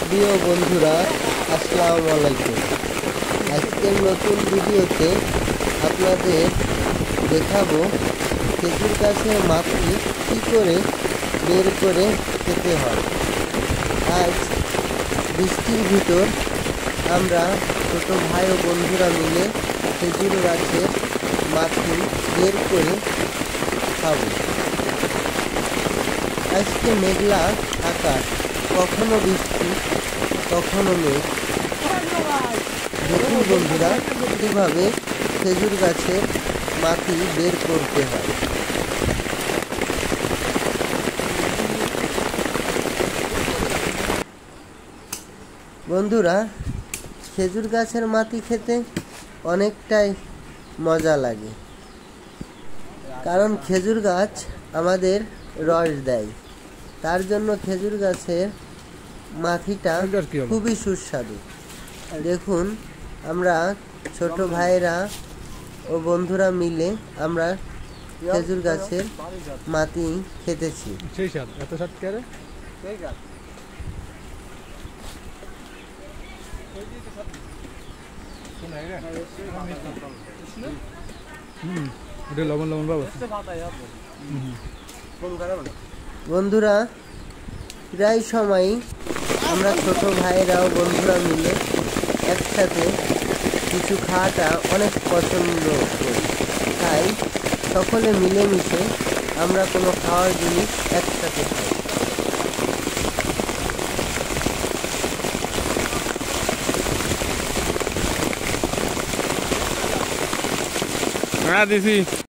প্রিয় বন্ধুরা, আসসালামু আলাইকুম। আজকের নতুন ভিডিওতে আপনাদের দেখাবো খেজুর গাছের মাটি কী করে বের করে খেতে হয়। আজ বৃষ্টির ভিতর আমরা ছোট ভাই ও বন্ধুরা মিলে খেজুর গাছের মাটি বের করে খাবো। আজকে মেঘলা আকাশ, কখনো বৃষ্টি কখনো মেঘ। দেখুন বন্ধুরা, কীভাবে খেজুর গাছের মাটি বের করতে হয়। বন্ধুরা, খেজুর গাছের মাটি খেতে অনেকটাই মজা লাগে, কারণ খেজুর গাছ আমাদের রস দেয়। তার জন্য খেজুর গাছের মাটিটা খুবই সুস্বাদু। দেখুন, আমরা ছোট ভাইরা ও বন্ধুরা মিলে আমরা খেজুর গাছের মাটি খেতেছি। বন্ধুরা, প্রায় সময় আমরা ছোট ভাইরা ও বন্ধুরা মিলে একসাথে কিছু খাওয়াটা অনেক পছন্দ করি। তাই সকলে মিলেমিশে আমরা কোনো খাওয়ার জিনিস একসাথে খাই। দিছি।